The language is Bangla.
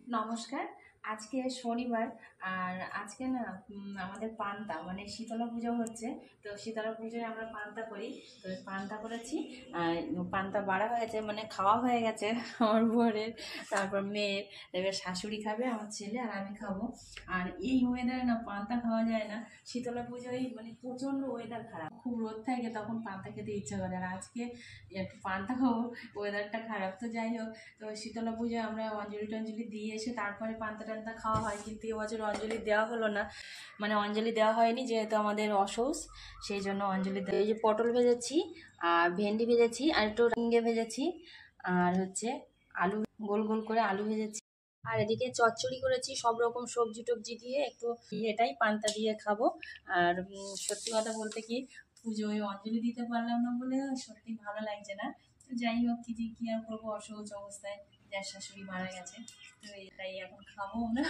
নমস্কার। আজকে শনিবার। আর আজকে না আমাদের পান্তা মানে শীতলা পুজো হচ্ছে। তো শীতলা পুজোয় আমরা পান্তা করি। তো ওই পান্তা করেছি। আর পান্তা বাড়া হয়েছে মানে খাওয়া হয়ে গেছে আমার বরের, তারপর মেয়ের, এবার শাশুড়ি খাবে, আমার ছেলে আর আমি খাবো। আর এই ওয়েদারে না পান্তা খাওয়া যায় না। শীতলা পুজোয় মানে প্রচণ্ড ওয়েদার খারাপ, খুব রোদ থাকে, তখন পান্তা খেতে ইচ্ছা করে। আর আজকে একটু পান্তা খাবো, ওয়েদারটা খারাপ। তো যাই হোক, তো শীতলা পুজোয় আমরা অঞ্জলি টঞ্জলি দিয়ে এসে তারপরে পান্তা টান্তা খাওয়া হয়, কিন্তু এবছর অঞ্জলি দেওয়া হলো না। মানে অঞ্জলি দেওয়া হয়নি, যেহেতু আমাদের অসৌস, সেই জন্য অঞ্জলি এই যে পটল ভেজেছি, আর ভেন্ডি ভেজেছি, আর একটু রিঙ্গে ভেজেছি, আর হচ্ছে আলু, গোল গোল করে আলু ভেজেছি। আর এদিকে চচ্চড়ি করেছি সব রকম সবজি টবজি দিয়ে, একটু এটাই পান্তা দিয়ে খাবো। আর সত্যি কথা বলতে কি, পুজোয় অঞ্জলি দিতে পারলাম না বলে সত্যি ভালো লাগছে না। তো যাই হোক, কি আর করবো, অসহ্য অবস্থায় যার শাশুড়ি মারা গেছে। তো এটাই এখন খাবো আমরা।